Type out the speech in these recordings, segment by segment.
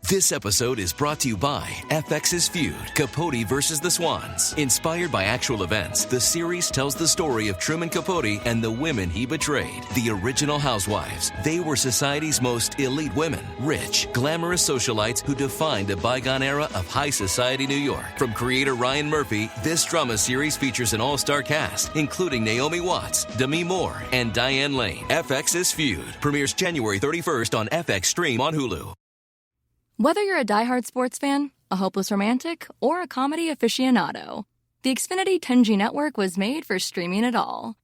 This episode is brought to you by FX's feud, Capote versus the Swans. Inspired by actual events, the series tells the story of Truman Capote and the women he betrayed. The original housewives. They were society's most elite women. Rich, glamorous socialites who defined a bygone era of high society New York. From creator Ryan Murphy, this drama series features an all-star cast, including Naomi Watts, Demi Moore, and Diane Lane. FX's feud premieres January 31st on FX Stream on Hulu. Whether you're a diehard sports fan, a hopeless romantic, or a comedy aficionado, the Xfinity 10G network was made for streaming it all.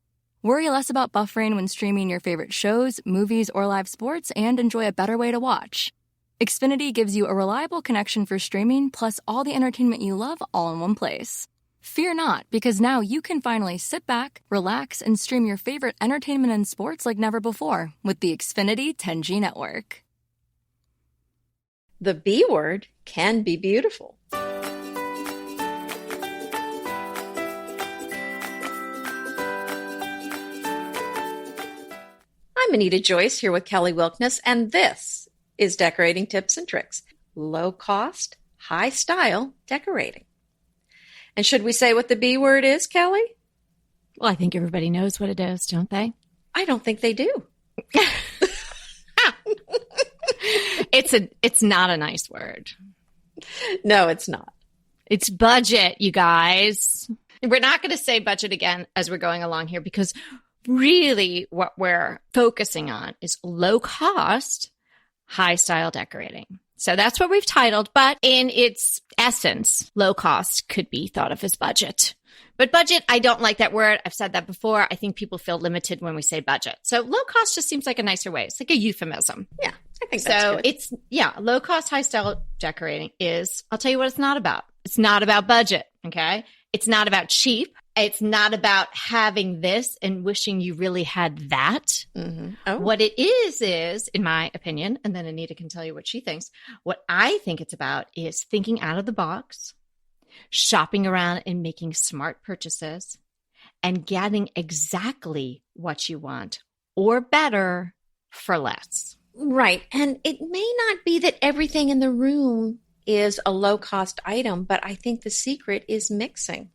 Worry less about buffering when streaming your favorite shows, movies, or live sports and enjoy a better way to watch. Xfinity gives you a reliable connection for streaming plus all the entertainment you love all in one place. Fear not, because now you can finally sit back, relax, and stream your favorite entertainment and sports like never before with the Xfinity 10G network. The B word can be beautiful. I'm Anita Joyce here with Kelly Wilkness, and this is Decorating Tips and Tricks. Low cost, high style decorating. And should we say what the B word is, Kelly? Well, I think everybody knows what it is, don't they? I don't think they do. It's not a nice word. No, it's not. It's budget, you guys. We're not going to say budget again as we're going along here because really what we're focusing on is low cost, high style decorating. So that's what we've titled, but in its essence, low cost could be thought of as budget. But budget, I don't like that word. I've said that before. I think people feel limited when we say budget. So low cost just seems like a nicer way. It's like a euphemism. Yeah, I think that's good. It's, low cost, high style decorating is, I'll tell you what it's not about. It's not about budget, okay? It's not about cheap. It's not about having this and wishing you really had that. Mm-hmm. Oh. What it is, in my opinion, and then Anita can tell you what she thinks, what I think it's about is thinking out of the box, shopping around and making smart purchases, and getting exactly what you want or better for less. Right. And it may not be that everything in the room is a low-cost item, but I think the secret is mixing.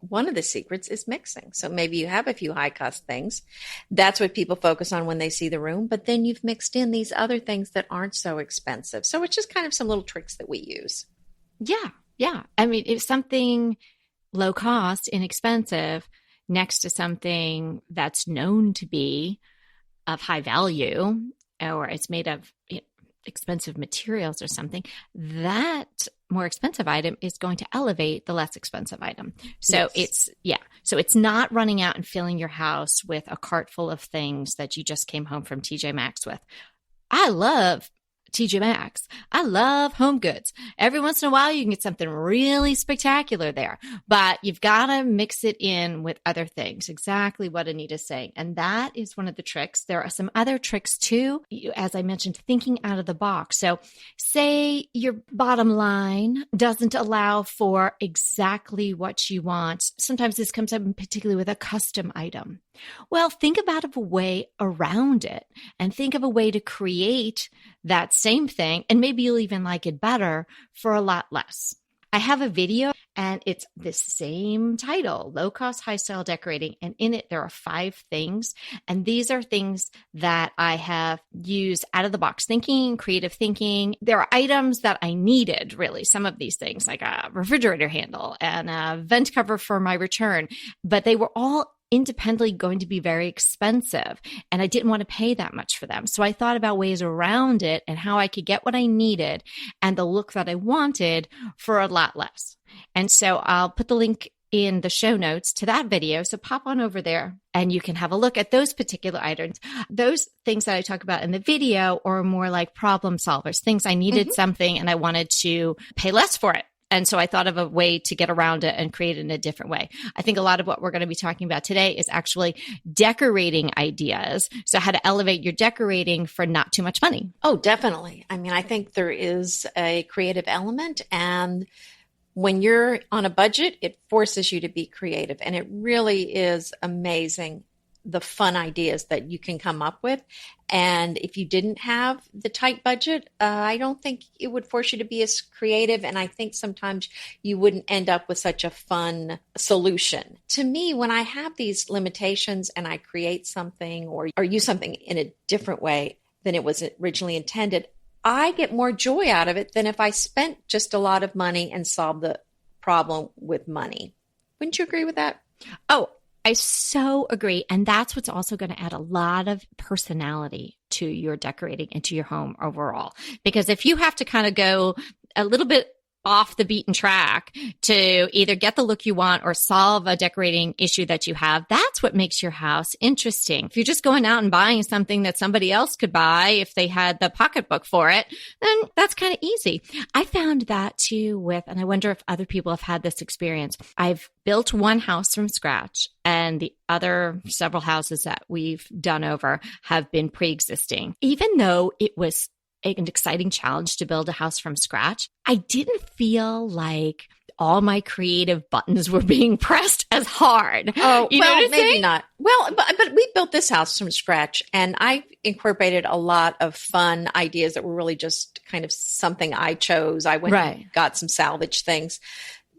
One of the secrets is mixing. So maybe you have a few high-cost things. That's what people focus on when they see the room. But then you've mixed in these other things that aren't so expensive. So it's just kind of some little tricks that we use. Yeah. I mean, if something low cost, inexpensive, next to something that's known to be of high value, or it's made of expensive materials or something, that more expensive item is going to elevate the less expensive item. So yes. it's not running out and filling your house with a cart full of things that you just came home from TJ Maxx with. I love TJ Maxx. I love Home Goods. Every once in a while, you can get something really spectacular there, but you've got to mix it in with other things. Exactly what Anita's saying. And that is one of the tricks. There are some other tricks too. As I mentioned, thinking out of the box. So say your bottom line doesn't allow for exactly what you want. Sometimes this comes up particularly with a custom item. Well, think about a way around it and think of a way to create that same thing. And maybe you'll even like it better for a lot less. I have a video and it's the same title, Low Cost, High Style Decorating. And in it, there are 5 things. And these are things that I have used out of the box thinking, creative thinking. There are items that I needed, really, some of these things, like a refrigerator handle and a vent cover for my return. But they were all independently going to be very expensive, and I didn't want to pay that much for them. So I thought about ways around it and how I could get what I needed and the look that I wanted for a lot less. And so I'll put the link in the show notes to that video. So pop on over there and you can have a look at those particular items. Those things that I talk about in the video are more like problem solvers, things I needed something and I wanted to pay less for it. And so I thought of a way to get around it and create it in a different way. I think a lot of what we're going to be talking about today is actually decorating ideas. So how to elevate your decorating for not too much money. Oh, definitely. I mean, I think there is a creative element, and when you're on a budget, it forces you to be creative. And it really is amazing the fun ideas that you can come up with. And if you didn't have the tight budget, I don't think it would force you to be as creative. And I think sometimes you wouldn't end up with such a fun solution. To me, when I have these limitations and I create something or use something in a different way than it was originally intended, I get more joy out of it than if I spent just a lot of money and solved the problem with money. Wouldn't you agree with that? Oh, I so agree. And that's what's also going to add a lot of personality to your decorating and to your home overall. Because if you have to kind of go a little bit off the beaten track to either get the look you want or solve a decorating issue that you have, that's what makes your house interesting. If you're just going out and buying something that somebody else could buy if they had the pocketbook for it, then that's kind of easy. I found that too and I wonder if other people have had this experience. I've built one house from scratch and the other several houses that we've done over have been pre-existing. Even though it was an exciting challenge to build a house from scratch, I didn't feel like all my creative buttons were being pressed as hard. Oh, you know well, maybe not. Well, but we built this house from scratch and I incorporated a lot of fun ideas that were really just kind of something I chose. I went and got some salvage things.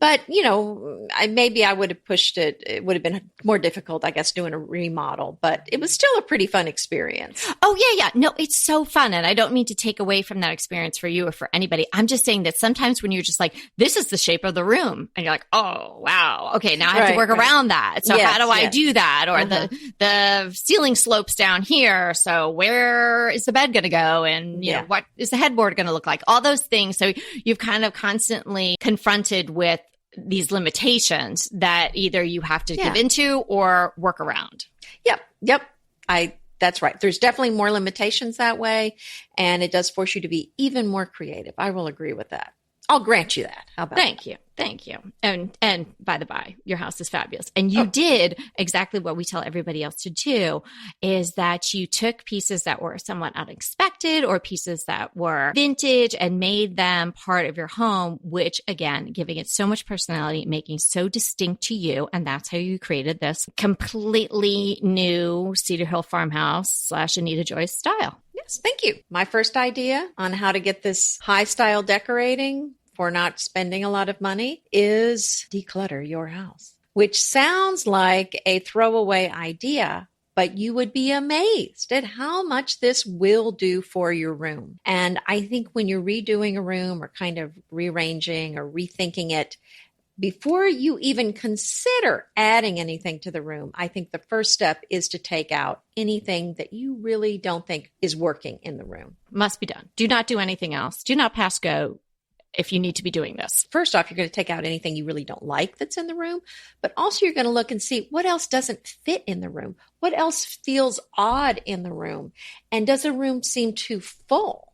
But, maybe I would have pushed it. It would have been more difficult, I guess, doing a remodel, but it was still a pretty fun experience. Oh, yeah. No, it's so fun. And I don't mean to take away from that experience for you or for anybody. I'm just saying that sometimes when you're just like, this is the shape of the room and you're like, oh, wow. Okay. Now I have to work around that. So how do I do that? Or the ceiling slopes down here. So where is the bed going to go? And you know, what is the headboard going to look like? All those things. So you've kind of constantly confronted with these limitations that either you have to give into or work around. Yep. That's right. There's definitely more limitations that way. And it does force you to be even more creative. I will agree with that. I'll grant you that. How about Thank you. And by the by, your house is fabulous. And you did exactly what we tell everybody else to do, is that you took pieces that were somewhat unexpected or pieces that were vintage and made them part of your home, which again, giving it so much personality, making so distinct to you. And that's how you created this completely new Cedar Hill farmhouse / Anita Joyce style. Yes, thank you. My first idea on how to get this high style decorating for not spending a lot of money is declutter your house, which sounds like a throwaway idea, but you would be amazed at how much this will do for your room. And I think when you're redoing a room or kind of rearranging or rethinking it, before you even consider adding anything to the room, I think the first step is to take out anything that you really don't think is working in the room. Must be done. Do not do anything else. Do not pass go if you need to be doing this. First off, you're going to take out anything you really don't like that's in the room, but also you're going to look and see what else doesn't fit in the room. What else feels odd in the room? And does the room seem too full?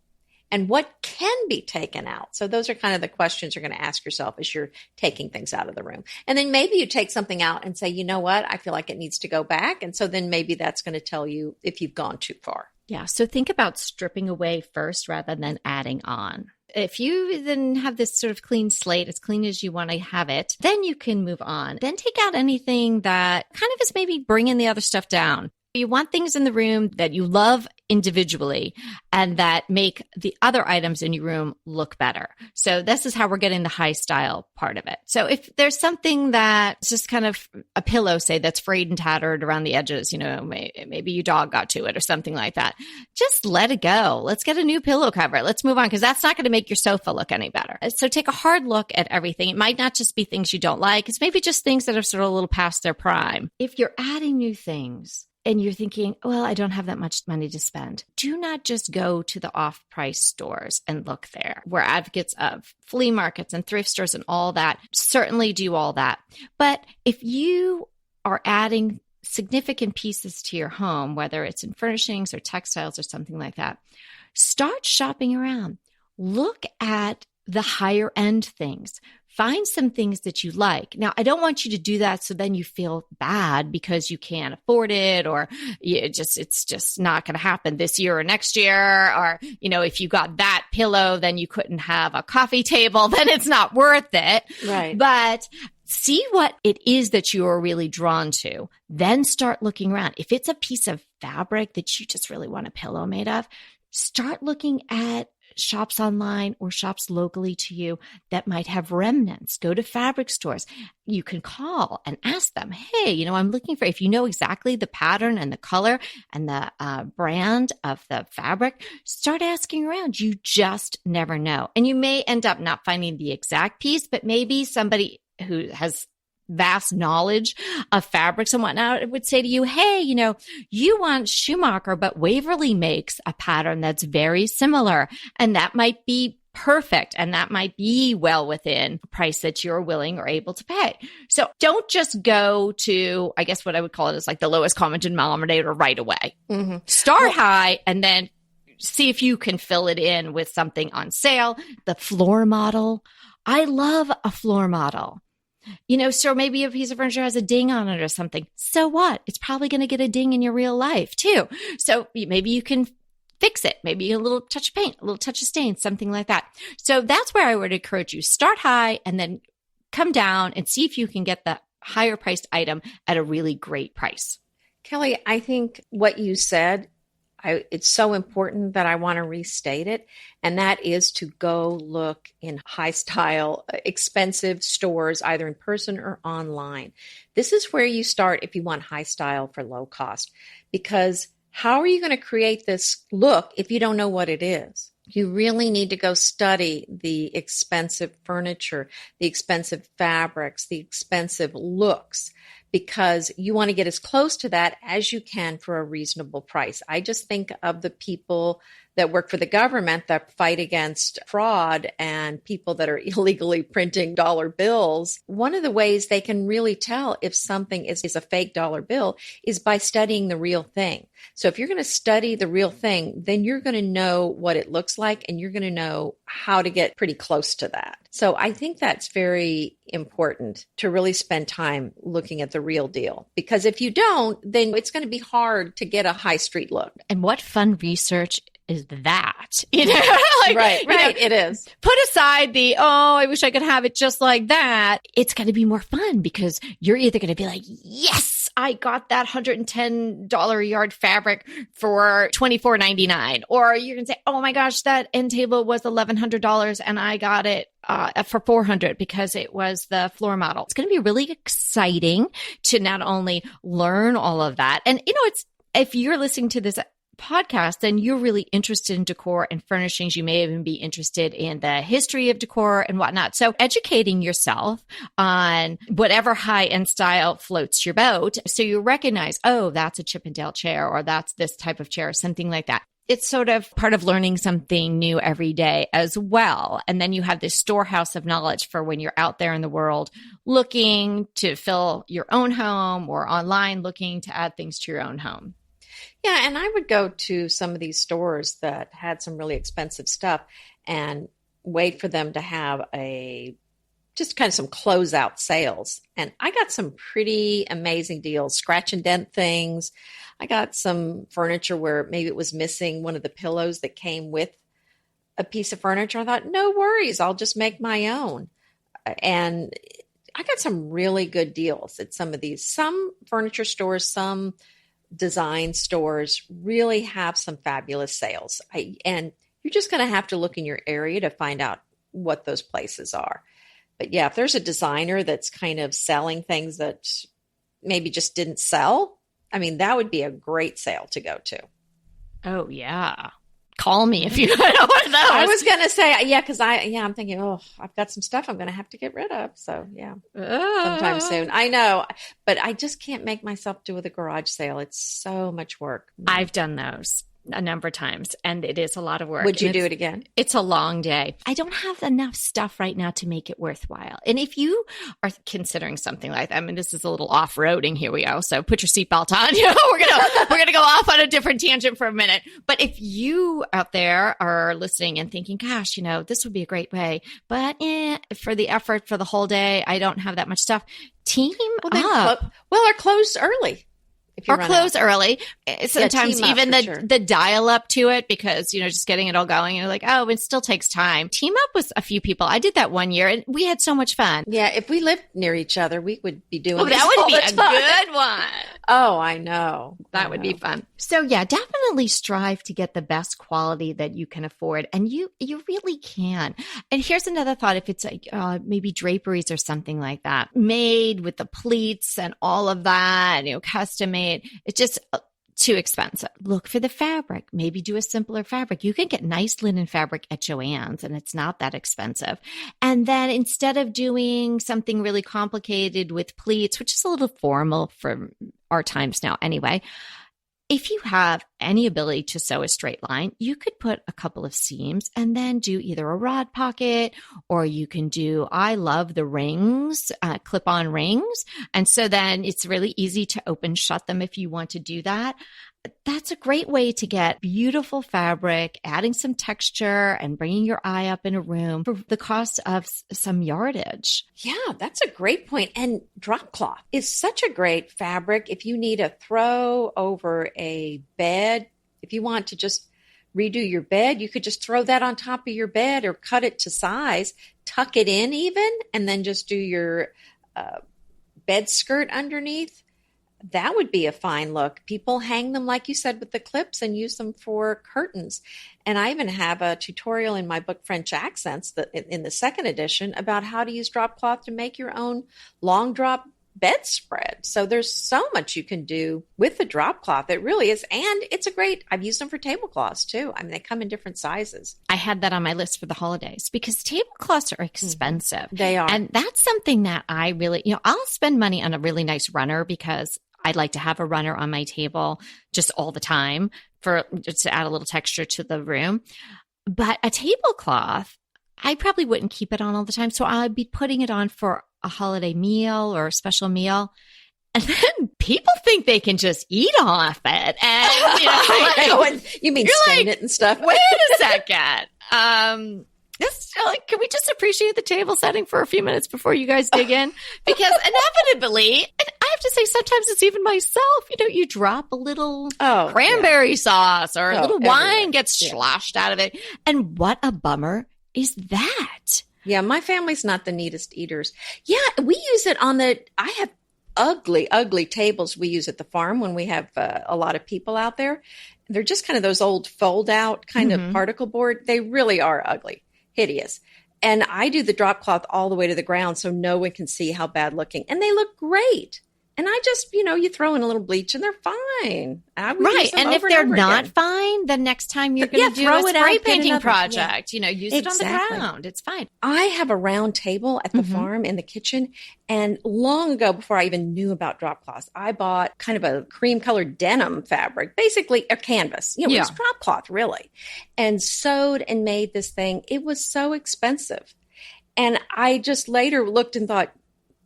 And what can be taken out? So those are kind of the questions you're going to ask yourself as you're taking things out of the room. And then maybe you take something out and say, you know what? I feel like it needs to go back. And so then maybe that's going to tell you if you've gone too far. Yeah. So think about stripping away first rather than adding on. If you then have this sort of clean slate, as clean as you want to have it, then you can move on. Then take out anything that kind of is maybe bringing the other stuff down. You want things in the room that you love individually and that make the other items in your room look better. So this is how we're getting the high style part of it. So if there's something that's just kind of a pillow, say, that's frayed and tattered around the edges, you know, maybe your dog got to it or something like that, just let it go. Let's get a new pillow cover. Let's move on, because that's not going to make your sofa look any better. So take a hard look at everything. It might not just be things you don't like. It's maybe just things that are sort of a little past their prime. If you're adding new things, and you're thinking, well, I don't have that much money to spend, do not just go to the off-price stores and look there. We're advocates of flea markets and thrift stores and all that. Certainly do all that. But if you are adding significant pieces to your home, whether it's in furnishings or textiles or something like that, start shopping around. Look at the higher end things. Find some things that you like. Now, I don't want you to do that so then you feel bad because you can't afford it, or it's just not going to happen this year or next year. Or, you know, if you got that pillow, then you couldn't have a coffee table, then it's not worth it. Right. But See what it is that you are really drawn to. Then start looking around. If it's a piece of fabric that you just really want a pillow made of, start looking at shops online or shops locally to you that might have remnants. Go to fabric stores. You can call and ask them, hey, I'm looking for, if you know exactly the pattern and the color and the brand of the fabric, start asking around. You just never know. And you may end up not finding the exact piece, but maybe somebody who has vast knowledge of fabrics and whatnot would say to you, hey, you want Schumacher, but Waverly makes a pattern that's very similar. And that might be perfect. And that might be well within the price that you're willing or able to pay. So don't just go to, I guess what I would call it is like the lowest common denominator right away. Mm-hmm. Start high and then see if you can fill it in with something on sale. The floor model. I love a floor model. So maybe a piece of furniture has a ding on it or something. So what? It's probably going to get a ding in your real life too. So maybe you can fix it. Maybe a little touch of paint, a little touch of stain, something like that. So that's where I would encourage you. Start high and then come down and see if you can get the higher priced item at a really great price. Kelly, I think what you said, it's so important that I want to restate it. And that is to go look in high style, expensive stores, either in person or online. This is where you start if you want high style for low cost, because how are you going to create this look if you don't know what it is? You really need to go study the expensive furniture, the expensive fabrics, the expensive looks, because you want to get as close to that as you can for a reasonable price. I just think of the people that work for the government that fight against fraud and people that are illegally printing dollar bills. One of the ways they can really tell if something is a fake dollar bill is by studying the real thing. So if you're going to study the real thing, then you're going to know what it looks like and you're going to know how to get pretty close to that. So I think that's very important to really spend time looking at the real deal, because if you don't, then it's going to be hard to get a high street look. And what fun research is that? Right. It is. Put aside the, I wish I could have it just like that. It's going to be more fun because you're either going to be like, yes, I got that $110 a yard fabric for $24.99. Or you're going to say, oh my gosh, that end table was $1,100 and I got it for $400 because it was the floor model. It's going to be really exciting to not only learn all of that. And, if you're listening to this podcast, then you're really interested in decor and furnishings. You may even be interested in the history of decor and whatnot. So educating yourself on whatever high-end style floats your boat. So you recognize, that's a Chippendale chair, or that's this type of chair, or something like that. It's sort of part of learning something new every day as well. And then you have this storehouse of knowledge for when you're out there in the world looking to fill your own home, or online looking to add things to your own home. Yeah, and I would go to some of these stores that had some really expensive stuff and wait for them to have just kind of some closeout sales. And I got some pretty amazing deals, scratch and dent things. I got some furniture where maybe it was missing one of the pillows that came with a piece of furniture. I thought, no worries, I'll just make my own. And I got some really good deals at some of these. Some furniture stores, some design stores really have some fabulous sales. And you're just going to have to look in your area to find out what those places are. But yeah, if there's a designer that's kind of selling things that maybe just didn't sell, that would be a great sale to go to. Oh, yeah. Call me if you know one of those. I was going to say, because I'm thinking, I've got some stuff I'm going to have to get rid of. So yeah, sometime soon. I know, but I just can't make myself do with a garage sale. It's so much work. I've done those a number of times, and it is a lot of work. Would you do it again? It's a long day. I don't have enough stuff right now to make it worthwhile. And if you are considering something like that, this is a little off-roading. Here we go. So put your seatbelt on. We're gonna go off on a different tangent for a minute. But if you out there are listening and thinking, gosh, this would be a great way, but for the effort for the whole day, I don't have that much stuff. Team up. They're closed early. if you or run close out. early. Sometimes team up even for the sure. the dial up to it, because just getting it all going, and you're like, oh, it still takes time. Team up with a few people. I did that one year, and we had so much fun. Yeah, if we lived near each other, we would be doing Oh, this that would all be the a time. good one. Oh, I know. That would be fun. So yeah, definitely strive to get the best quality that you can afford. And you really can. And here's another thought. If it's like maybe draperies or something like that, made with the pleats and all of that, custom made, it's just too expensive. Look for the fabric. Maybe do a simpler fabric. You can get nice linen fabric at Joann's, and it's not that expensive. And then instead of doing something really complicated with pleats, which is a little formal for our times now anyway, if you have any ability to sew a straight line, you could put a couple of seams and then do either a rod pocket, or you can do, I love the rings, clip-on rings. And so then it's really easy to open, shut them if you want to do that. That's a great way to get beautiful fabric, adding some texture and bringing your eye up in a room for the cost of some yardage. Yeah, that's a great point. And drop cloth is such a great fabric. If you need a throw over a bed, if you want to just redo your bed, you could just throw that on top of your bed or cut it to size, tuck it in even, and then just do your bed skirt underneath. That would be a fine look. People hang them, like you said, with the clips and use them for curtains. And I even have a tutorial in my book, French Accents, in the second edition, about how to use drop cloth to make your own long drop bedspread. So there's so much you can do with the drop cloth. It really is. And it's I've used them for tablecloths too. I mean, they come in different sizes. I had that on my list for the holidays because tablecloths are expensive. They are. And that's something that I really, I'll spend money on a really nice runner because I'd like to have a runner on my table just all the time just to add a little texture to the room. But a tablecloth, I probably wouldn't keep it on all the time. So I'd be putting it on for a holiday meal or a special meal. And then people think they can just eat off it. And, you mean stain it and stuff? Wait a second. Can we just appreciate the table setting for a few minutes before you guys dig in? Because inevitably, and I have to say, sometimes it's even myself, you drop a little cranberry sauce or a little wine gets sloshed out of it. And what a bummer is that? Yeah, my family's not the neatest eaters. Yeah, we use it I have ugly, ugly tables we use at the farm when we have a lot of people out there. They're just kind of those old fold out kind of particle board. They really are ugly, hideous. And I do the drop cloth all the way to the ground so no one can see how bad looking. And they look great. And I just, you throw in a little bleach and they're fine. Right. And if they're not fine, the next time you're going to do a spray painting project, use it on the ground. It's fine. I have a round table at the farm in the kitchen. And long ago, before I even knew about drop cloths, I bought kind of a cream colored denim fabric, basically a canvas. It was drop cloth, really. And sewed and made this thing. It was so expensive. And I just later looked and thought,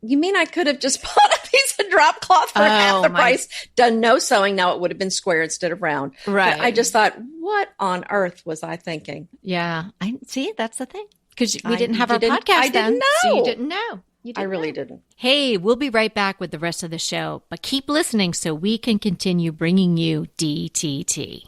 you mean I could have just bought a piece of drop cloth for half the price, done no sewing? Now it would have been square instead of round. Right. But I just thought, what on earth was I thinking? Yeah. I see. That's the thing. Because we didn't have our podcast then. Didn't know. So you didn't know. I really didn't. Hey, we'll be right back with the rest of the show, but keep listening so we can continue bringing you DTT.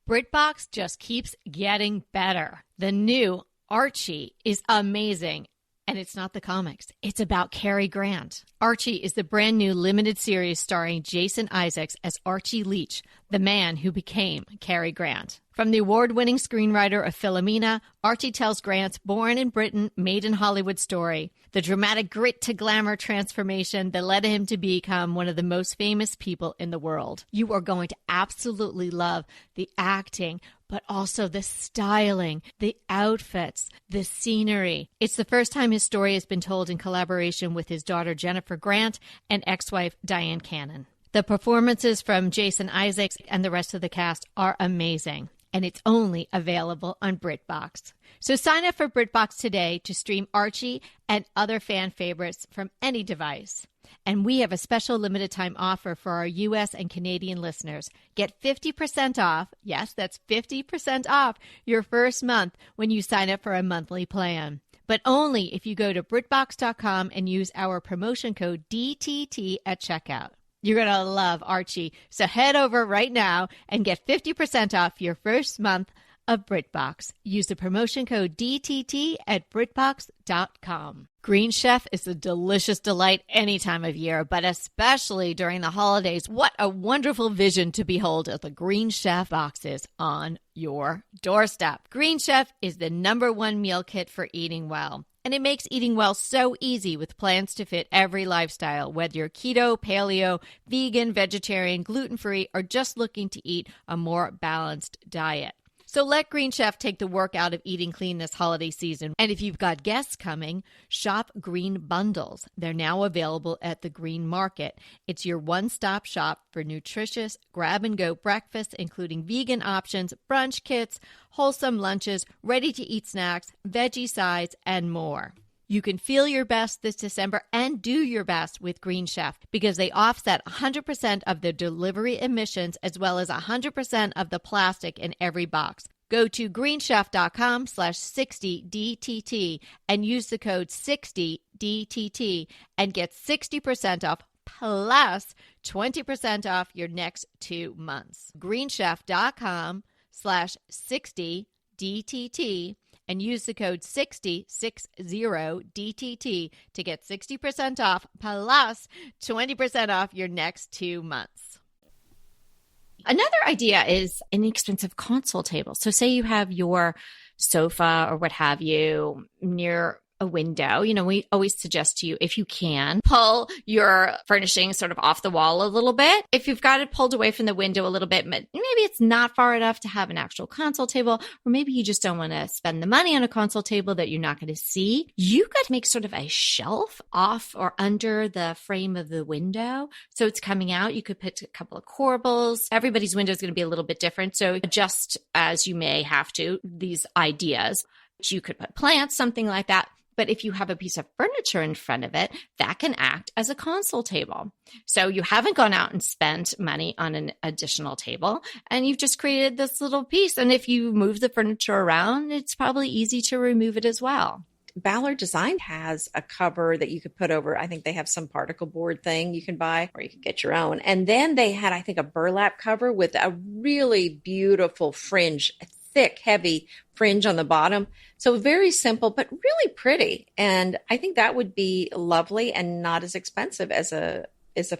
BritBox just keeps getting better. The new Archie is amazing. And it's not the comics. It's about Cary Grant. Archie is the brand new limited series starring Jason Isaacs as Archie Leach, the man who became Cary Grant. From the award-winning screenwriter of Philomena, Archie tells Grant's born in Britain, made in Hollywood story, the dramatic grit to glamour transformation that led him to become one of the most famous people in the world. You are going to absolutely love the acting, but also the styling, the outfits, the scenery. It's the first time his story has been told in collaboration with his daughter Jennifer Grant and ex-wife Diane Cannon. The performances from Jason Isaacs and the rest of the cast are amazing, and it's only available on BritBox. So sign up for BritBox today to stream Archie and other fan favorites from any device. And we have a special limited time offer for our U.S. and Canadian listeners. Get 50% off. Yes, that's 50% off your first month when you sign up for a monthly plan. But only if you go to BritBox.com and use our promotion code DTT at checkout. You're going to love Archie. So head over right now and get 50% off your first month of BritBox. Use the promotion code DTT at BritBox.com. Green Chef is a delicious delight any time of year, but especially during the holidays. What a wonderful vision to behold as the Green Chef boxes on your doorstep. Green Chef is the #1 meal kit for eating well. And it makes eating well so easy with plans to fit every lifestyle, whether you're keto, paleo, vegan, vegetarian, gluten-free, or just looking to eat a more balanced diet. So let Green Chef take the work out of eating clean this holiday season. And if you've got guests coming, shop Green Bundles. They're now available at the Green Market. It's your one-stop shop for nutritious grab-and-go breakfast, including vegan options, brunch kits, wholesome lunches, ready-to-eat snacks, veggie sides, and more. You can feel your best this December and do your best with Green Chef because they offset 100% of the delivery emissions as well as 100% of the plastic in every box. Go to greenchef.com/60DTT and use the code 60DTT and get 60% off plus 20% off your next 2 months. greenchef.com/60DTT and use the code 60DTT to get 60% off plus 20% off your next 2 months. Another idea is an inexpensive console table. So say you have your sofa or what have you near a window. You know, we always suggest to you, if you can, pull your furnishings sort of off the wall a little bit. If you've got it pulled away from the window a little bit, but maybe it's not far enough to have an actual console table, or maybe you just don't want to spend the money on a console table that you're not going to see, you could make sort of a shelf off or under the frame of the window. So it's coming out. You could put a couple of corbels. Everybody's window is going to be a little bit different. So adjust as you may have to these ideas. You could put plants, something like that. But if you have a piece of furniture in front of it, that can act as a console table. So you haven't gone out and spent money on an additional table, and you've just created this little piece. And if you move the furniture around, it's probably easy to remove it as well. Ballard Design has a cover that you could put over. I think they have some particle board thing you can buy, or you can get your own. And then they had, I think, a burlap cover with a really beautiful fringe, thick, heavy fringe on the bottom. So very simple, but really pretty. And I think that would be lovely and not as expensive as a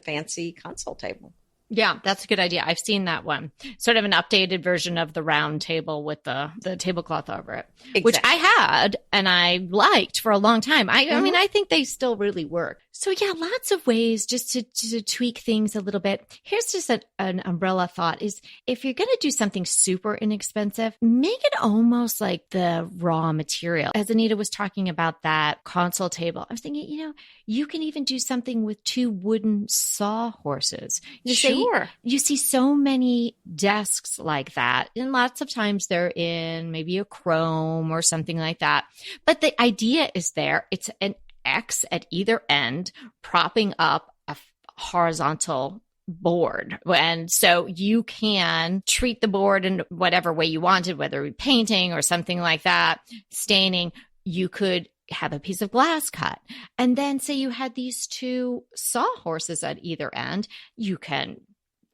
fancy console table. Yeah, that's a good idea. I've seen that one. Sort of an updated version of the round table with the tablecloth over it, exactly. Which I had and I liked for a long time. I mean, I think they still really work. So yeah, lots of ways just to tweak things a little bit. Here's just an umbrella thought is if you're going to do something super inexpensive, make it almost like the raw material. As Anita was talking about that console table, I was thinking, you can even do something with 2 wooden sawhorses. Sure. You see so many desks like that, and lots of times they're in maybe a chrome or something like that. But the idea is there. It's an X at either end propping up a horizontal board. And so you can treat the board in whatever way you wanted, whether it be painting or something like that, staining. You could have a piece of glass cut. And then say you had these 2 sawhorses at either end, you can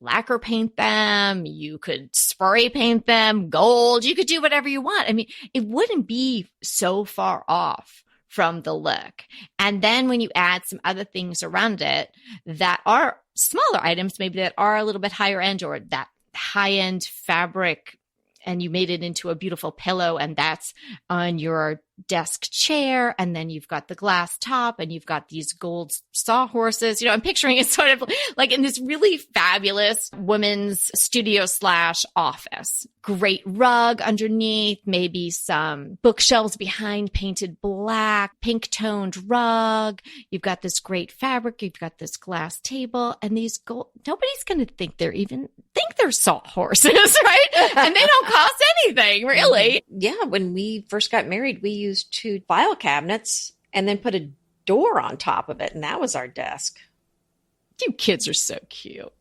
lacquer paint them, you could spray paint them gold, you could do whatever you want. I mean, it wouldn't be so far off from the look. And then when you add some other things around it that are smaller items, maybe that are a little bit higher end, or that high end fabric, and you made it into a beautiful pillow, and that's on your desk chair, and then you've got the glass top, and you've got these gold sawhorses. I'm picturing it sort of like in this really fabulous women's studio / office. Great rug underneath, maybe some bookshelves behind painted black, pink toned rug. You've got this great fabric. You've got this glass table, and these gold. Nobody's going to think they're sawhorses, right? And they don't cost anything, really. Yeah, when we first got married, we used 2 file cabinets and then put a door on top of it, and that was our desk. You kids are so cute.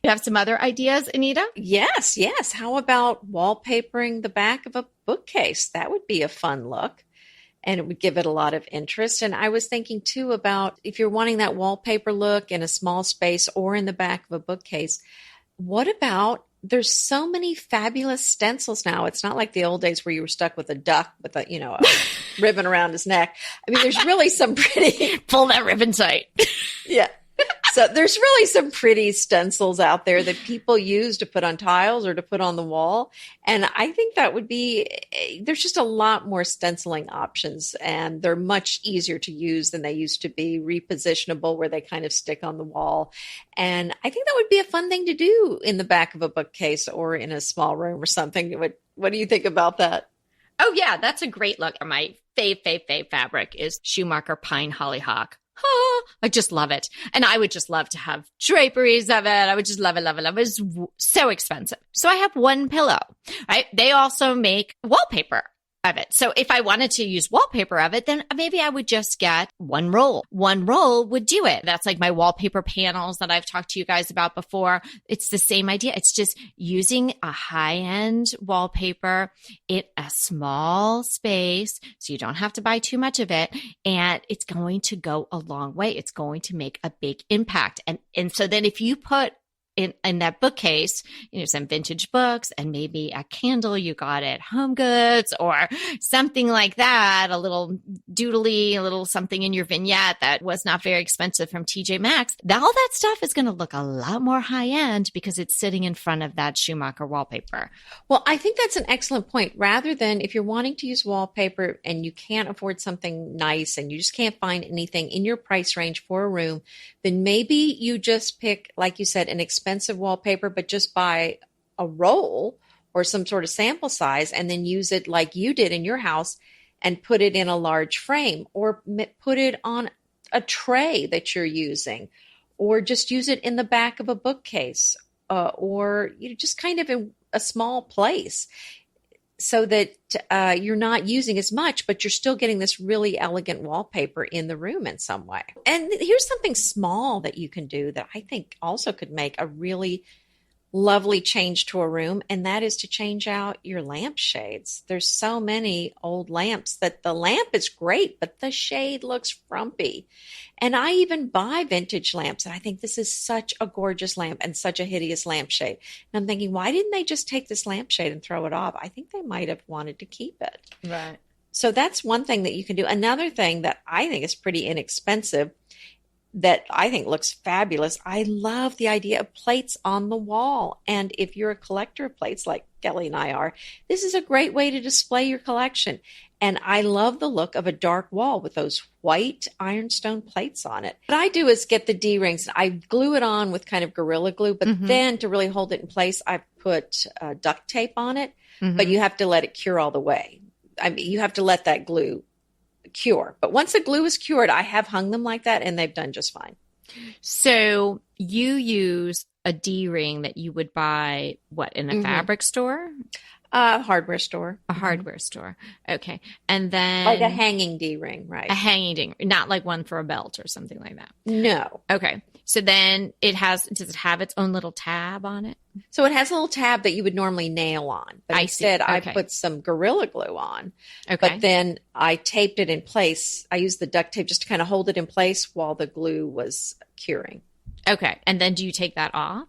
You have some other ideas, Anita? Yes. How about wallpapering the back of a bookcase? That would be a fun look. and it would give it a lot of interest. And I was thinking too about if you're wanting that wallpaper look in a small space or in the back of a bookcase, what about there's so many fabulous stencils now. It's not like the old days where you were stuck with a duck with a, a ribbon around his neck. I mean, there's really some pretty pull that ribbon tight. Yeah. So there's really some pretty stencils out there that people use to put on tiles or to put on the wall. And I think that would be, there's just a lot more stenciling options, and they're much easier to use than they used to be, repositionable where they kind of stick on the wall. And I think that would be a fun thing to do in the back of a bookcase or in a small room or something. What do you think about that? Oh yeah, that's a great look. My fave fabric is Schumacher Pine Hollyhock. Oh, I just love it. And I would just love to have draperies of it. I would just love it, love it, love it. It's so expensive. So I have one pillow, right? They also make wallpaper of it. So if I wanted to use wallpaper of it, then maybe I would just get one roll. One roll would do it. That's like my wallpaper panels that I've talked to you guys about before. It's the same idea. It's just using a high-end wallpaper in a small space, so you don't have to buy too much of it. And it's going to go a long way. It's going to make a big impact. And so then if you put in that bookcase, some vintage books and maybe a candle you got at Home Goods or something like that, a little doodly, a little something in your vignette that was not very expensive from TJ Maxx, all that stuff is going to look a lot more high end because it's sitting in front of that Schumacher wallpaper. Well, I think that's an excellent point. Rather than if you're wanting to use wallpaper and you can't afford something nice and you just can't find anything in your price range for a room, then maybe you just pick, like you said, an expensive wallpaper, but just buy a roll or some sort of sample size and then use it like you did in your house and put it in a large frame, or put it on a tray that you're using, or just use it in the back of a bookcase, or just kind of in a small place, so that you're not using as much, but you're still getting this really elegant wallpaper in the room in some way. And here's something small that you can do that I think also could make a really lovely change to a room, and that is to change out your lampshades. There's so many old lamps that the lamp is great, but the shade looks frumpy. And I even buy vintage lamps, and I think this is such a gorgeous lamp and such a hideous lampshade. And I'm thinking, why didn't they just take this lampshade and throw it off? I think they might have wanted to keep it. Right. So that's one thing that you can do. Another thing that I think is pretty inexpensive that I think looks fabulous. I love the idea of plates on the wall. And if you're a collector of plates like Kelly and I are, this is a great way to display your collection. And I love the look of a dark wall with those white ironstone plates on it. What I do is get the D-rings. I glue it on with kind of Gorilla Glue, but then to really hold it in place, I put duct tape on it, but you have to let it cure all the way. I mean, you have to let that glue cure. But once the glue is cured, I have hung them like that and they've done just fine. So you use a D-ring that you would buy, in a fabric store? A hardware store. A hardware store. Okay. And then... like a hanging D-ring, right? A hanging D-ring, not like one for a belt or something like that. No. Okay. So then does it have its own little tab on it? So it has a little tab that you would normally nail on. But instead, okay. I put some Gorilla Glue on. Okay. But then I taped it in place. I used the duct tape just to kind of hold it in place while the glue was curing. Okay. And then do you take that off?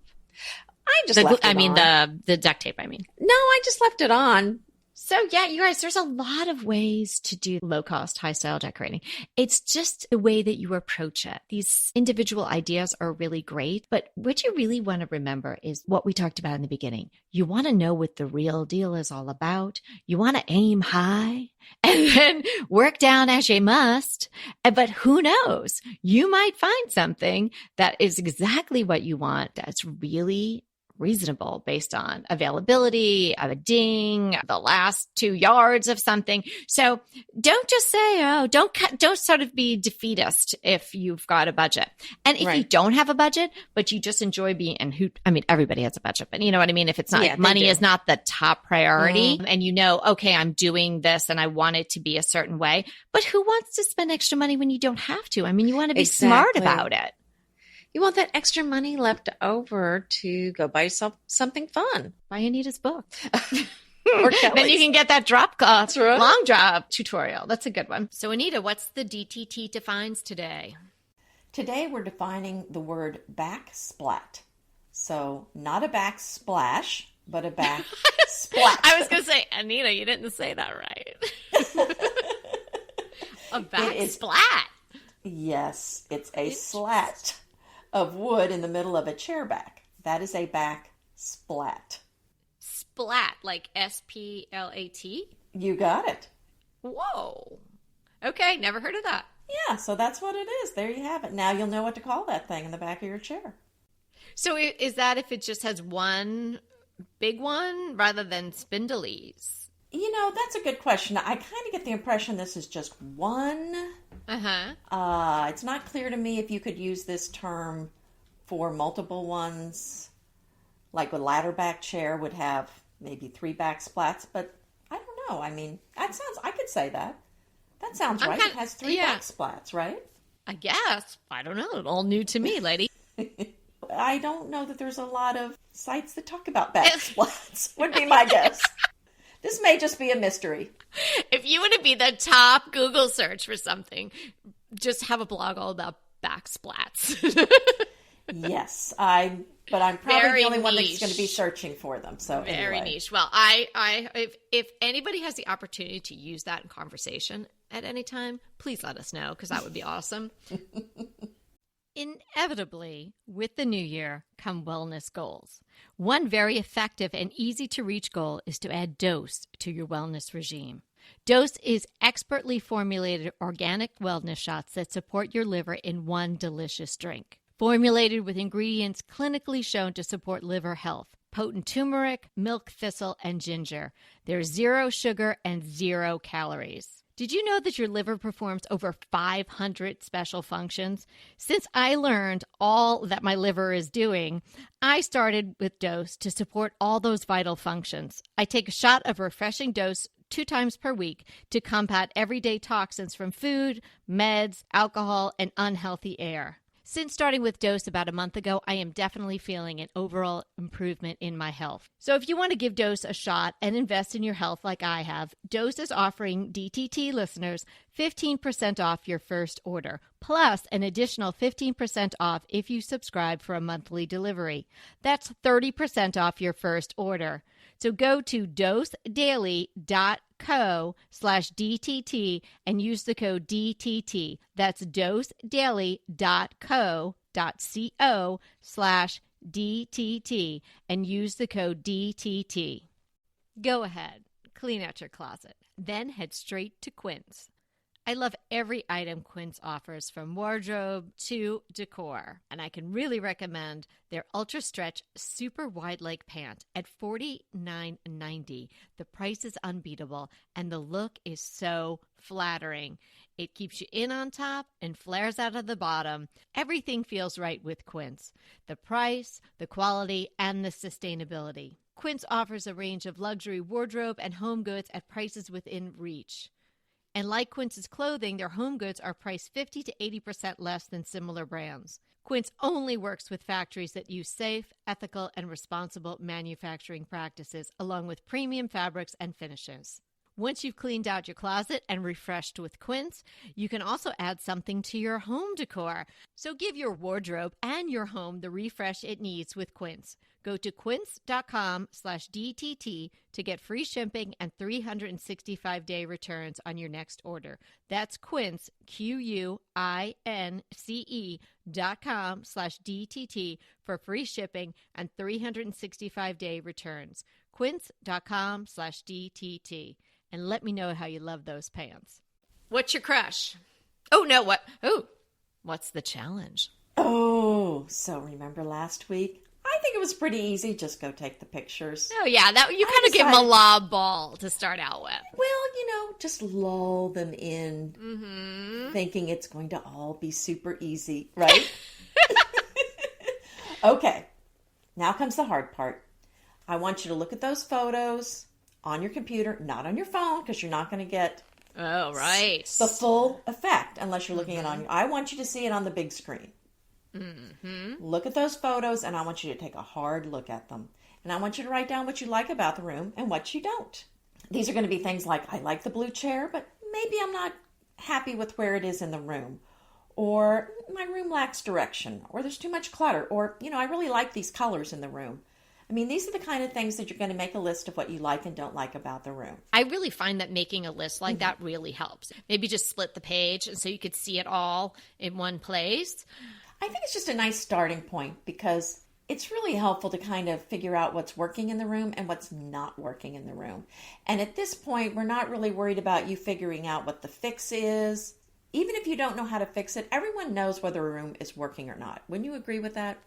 I just left it on. The duct tape, I mean. No, I just left it on. So yeah, you guys, there's a lot of ways to do low cost, high style decorating. It's just the way that you approach it. These individual ideas are really great, but what you really want to remember is what we talked about in the beginning. You want to know what the real deal is all about. You want to aim high and then work down as you must. But who knows? You might find something that is exactly what you want that's really reasonable based on availability of a ding, the last 2 yards of something. So don't just say, don't sort of be defeatist if you've got a budget. And if you don't have a budget, but you just enjoy being, everybody has a budget, but you know what I mean? If it's not, money is not the top priority and okay, I'm doing this and I want it to be a certain way, but who wants to spend extra money when you don't have to? I mean, you want to be smart about it. You want that extra money left over to go buy yourself something fun. Buy Anita's book. Or Kelly's. Then you can get that drop cloth, right. long drop tutorial. That's a good one. So Anita, what's the DTT defines today? Today we're defining the word backsplat. So not a backsplash, but a backsplat. I was going to say, Anita, you didn't say that right. A backsplat. Yes, it's a slat of wood in the middle of a chair back. That is a backsplat. Splat, like SPLAT? You got it. Whoa. Okay, never heard of that. Yeah, so that's what it is. There you have it. Now you'll know what to call that thing in the back of your chair. So is that if it just has one big one rather than spindlies? You know, that's a good question. I kind of get the impression this is just one. It's not clear to me if you could use this term for multiple ones. Like a ladder back chair would have maybe 3 back splats, but I don't know. I mean, I could say that. That sounds right. It has 3 back splats, right? I guess. I don't know. It's all new to me, lady. I don't know that there's a lot of sites that talk about back splats, would be my guess. This may just be a mystery. If you want to be the top Google search for something, just have a blog all about back splats. Yes, but I'm probably Very the only one that's niche. going to be searching for them. So Very anyway. niche. Well, if anybody has the opportunity to use that in conversation at any time, please let us know, because that would be awesome. Inevitably, with the new year come wellness goals. One very effective and easy to reach goal is to add dose to your wellness regime. Dose is expertly formulated organic wellness shots that support your liver in one delicious drink. Formulated with ingredients clinically shown to support liver health. Potent turmeric, milk thistle, and ginger. There's 0 sugar and 0 calories. Did you know that your liver performs over 500 special functions? Since I learned all that my liver is doing, I started with Dose to support all those vital functions. I take a shot of refreshing Dose 2 times per week to combat everyday toxins from food, meds, alcohol, and unhealthy air. Since starting with Dose about a month ago, I am definitely feeling an overall improvement in my health. So if you want to give Dose a shot and invest in your health like I have, Dose is offering DTT listeners 15% off your first order, plus an additional 15% off if you subscribe for a monthly delivery. That's 30% off your first order. So go to dosedaily.co/DTT and use the code DTT. That's dosedaily.co.co/DTT and use the code DTT. Go ahead, clean out your closet, then head straight to Quince. I love every item Quince offers, from wardrobe to decor, and I can really recommend their Ultra Stretch Super Wide Leg Pant at $49.90. The price is unbeatable, and the look is so flattering. It keeps you in on top and flares out of the bottom. Everything feels right with Quince. The price, the quality, and the sustainability. Quince offers a range of luxury wardrobe and home goods at prices within reach. And like Quince's clothing, their home goods are priced 50 to 80% less than similar brands. Quince only works with factories that use safe, ethical, and responsible manufacturing practices, along with premium fabrics and finishes. Once you've cleaned out your closet and refreshed with Quince, you can also add something to your home decor. So give your wardrobe and your home the refresh it needs with Quince. Go to quince.com/DTT to get free shipping and 365-day returns on your next order. That's Quince, QUINCE.com/DTT for free shipping and 365-day returns. Quince.com/DTT. And let me know how you love those pants. What's your crush? Oh, no, what? Oh, what's the challenge? Oh, so remember last week? I think it was pretty easy. Just go take the pictures. Oh, yeah, that you kind of give them a lob ball to start out with. Well, just lull them in, thinking it's going to all be super easy, right? Okay, now comes the hard part. I want you to look at those photos on your computer, not on your phone, because you're not going to get right, the full effect unless you're looking at it on. I want you to see it on the big screen. Look at those photos, and I want you to take a hard look at them. And I want you to write down what you like about the room and what you don't. These are going to be things like, I like the blue chair, but maybe I'm not happy with where it is in the room. Or my room lacks direction. Or there's too much clutter. Or, I really like these colors in the room. I mean, these are the kind of things that you're going to make a list of what you like and don't like about the room. I really find that making a list like that really helps. Maybe just split the page and so you could see it all in one place. I think it's just a nice starting point because it's really helpful to kind of figure out what's working in the room and what's not working in the room. And at this point, we're not really worried about you figuring out what the fix is. Even if you don't know how to fix it, everyone knows whether a room is working or not. Wouldn't you agree with that?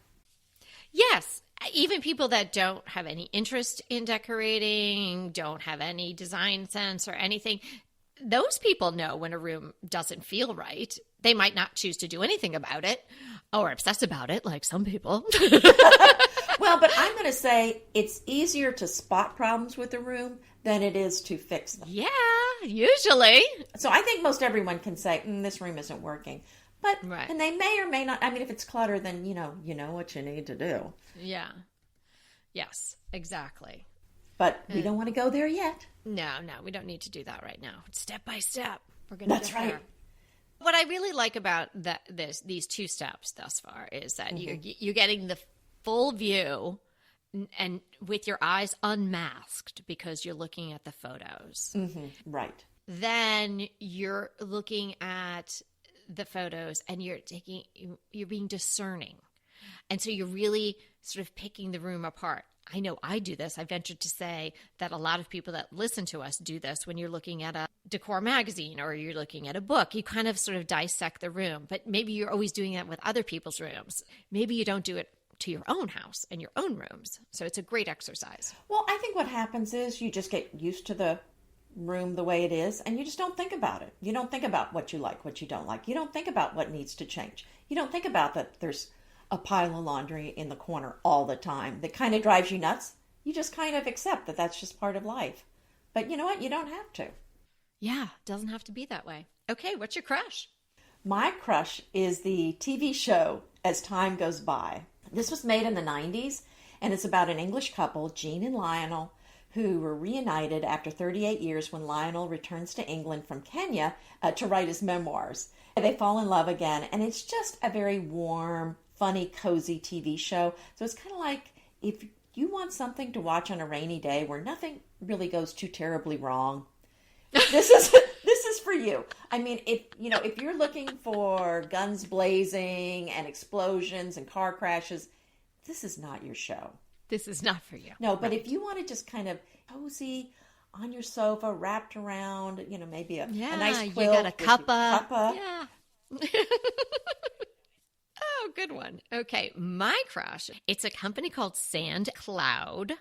Yes. Even people that don't have any interest in decorating, don't have any design sense or anything, those people know when a room doesn't feel right. They might not choose to do anything about it or obsess about it like some people. Well, but I'm going to say it's easier to spot problems with a room than it is to fix them. Yeah, usually. So I think most everyone can say, this room isn't working. But, right. And they may or may not, I mean, if it's clutter, then, you know what you need to do. Yeah. Yes, exactly. But we don't want to go there yet. No, we don't need to do that right now. Step by step. We're going to That's right. There. What I really like about these two steps thus far is that you're getting the full view and with your eyes unmasked because you're looking at the photos. Mm-hmm. Right. Then you're looking at the photos and you're being discerning. And so you're really sort of picking the room apart. I know I do this. I ventured to say that a lot of people that listen to us do this when you're looking at a decor magazine or you're looking at a book. You kind of sort of dissect the room, but maybe you're always doing that with other people's rooms. Maybe you don't do it to your own house and your own rooms. So it's a great exercise. Well, I think what happens is you just get used to the room the way it is and you just don't think about it. You don't think about what you like, what you don't like. You don't think about what needs to change. You don't think about that there's a pile of laundry in the corner all the time that kind of drives you nuts. You just kind of accept that that's just part of life. But you know what? You don't have to. Yeah, it doesn't have to be that way. Okay, what's your crush? My crush is the TV show As Time Goes By. This was made in the 90s, and it's about an English couple, Jean and Lionel, who were reunited after 38 years when Lionel returns to England from Kenya to write his memoirs. They fall in love again, and it's just a very warm, funny, cozy TV show. So it's kind of like if you want something to watch on a rainy day where nothing really goes too terribly wrong, this is for you. I mean, if you're looking for guns blazing and explosions and car crashes, this is not your show. This is not for you. No, but if you want to just kind of cozy on your sofa, wrapped around, maybe a nice quilt. You got a cuppa. Yeah. Oh, good one. Okay, my crush. It's a company called Sand Cloud.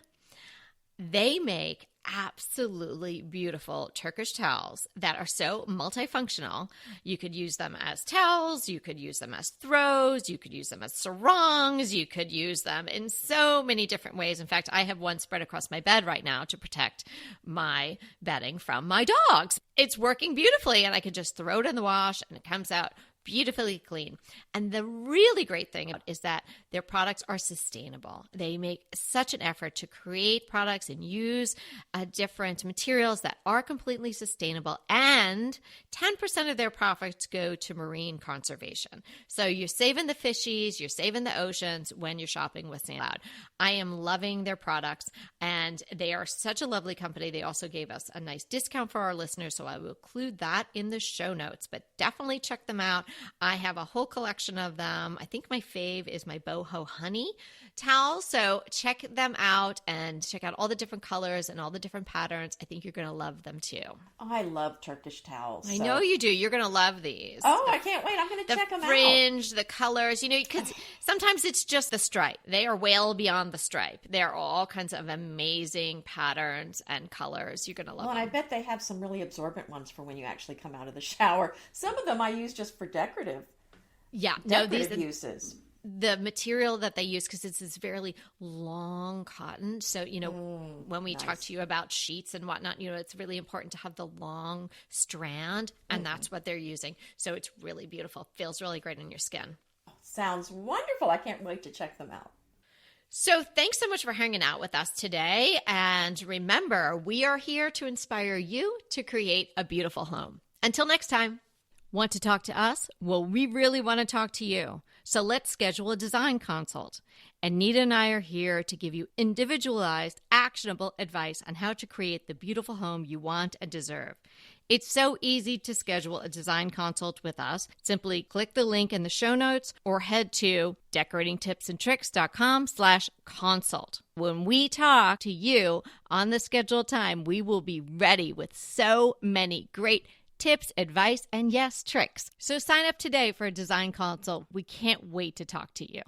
They make absolutely beautiful Turkish towels that are so multifunctional. You could use them as towels, you could use them as throws, you could use them as sarongs, you could use them in so many different ways. In fact, I have one spread across my bed right now to protect my bedding from my dogs. It's working beautifully, and I could just throw it in the wash and it comes out beautifully clean. And the really great thing is that their products are sustainable. They make such an effort to create products and use different materials that are completely sustainable, and 10% of their profits go to marine conservation. So you're saving the fishies, you're saving the oceans when you're shopping with Sand Cloud. I am loving their products, and they are such a lovely company. They also gave us a nice discount for our listeners, so I will include that in the show notes, but definitely check them out. I have a whole collection of them. I think my fave is my boho honey towel. So check them out and check out all the different colors and all the different patterns. I think you're going to love them too. Oh, I love Turkish towels. I know you do. You're going to love these. Oh, I can't wait. I'm going to check them out. The fringe, the colors, because sometimes it's just the stripe. They are well beyond the stripe. There are all kinds of amazing patterns and colors. You're going to love them. And I bet they have some really absorbent ones for when you actually come out of the shower. Some of them I use just for decorative uses. The material that they use, because it's this very long cotton. So, when we talk to you about sheets and whatnot, it's really important to have the long strand, and that's what they're using. So it's really beautiful. Feels really great on your skin. Sounds wonderful. I can't wait to check them out. So thanks so much for hanging out with us today. And remember, we are here to inspire you to create a beautiful home. Until next time. Want to talk to us? Well, we really want to talk to you. So let's schedule a design consult. Anita and I are here to give you individualized, actionable advice on how to create the beautiful home you want and deserve. It's so easy to schedule a design consult with us. Simply click the link in the show notes or head to decoratingtipsandtricks.com/consult. When we talk to you on the scheduled time, we will be ready with so many great tips, advice, and yes, tricks. So sign up today for a design consult. We can't wait to talk to you.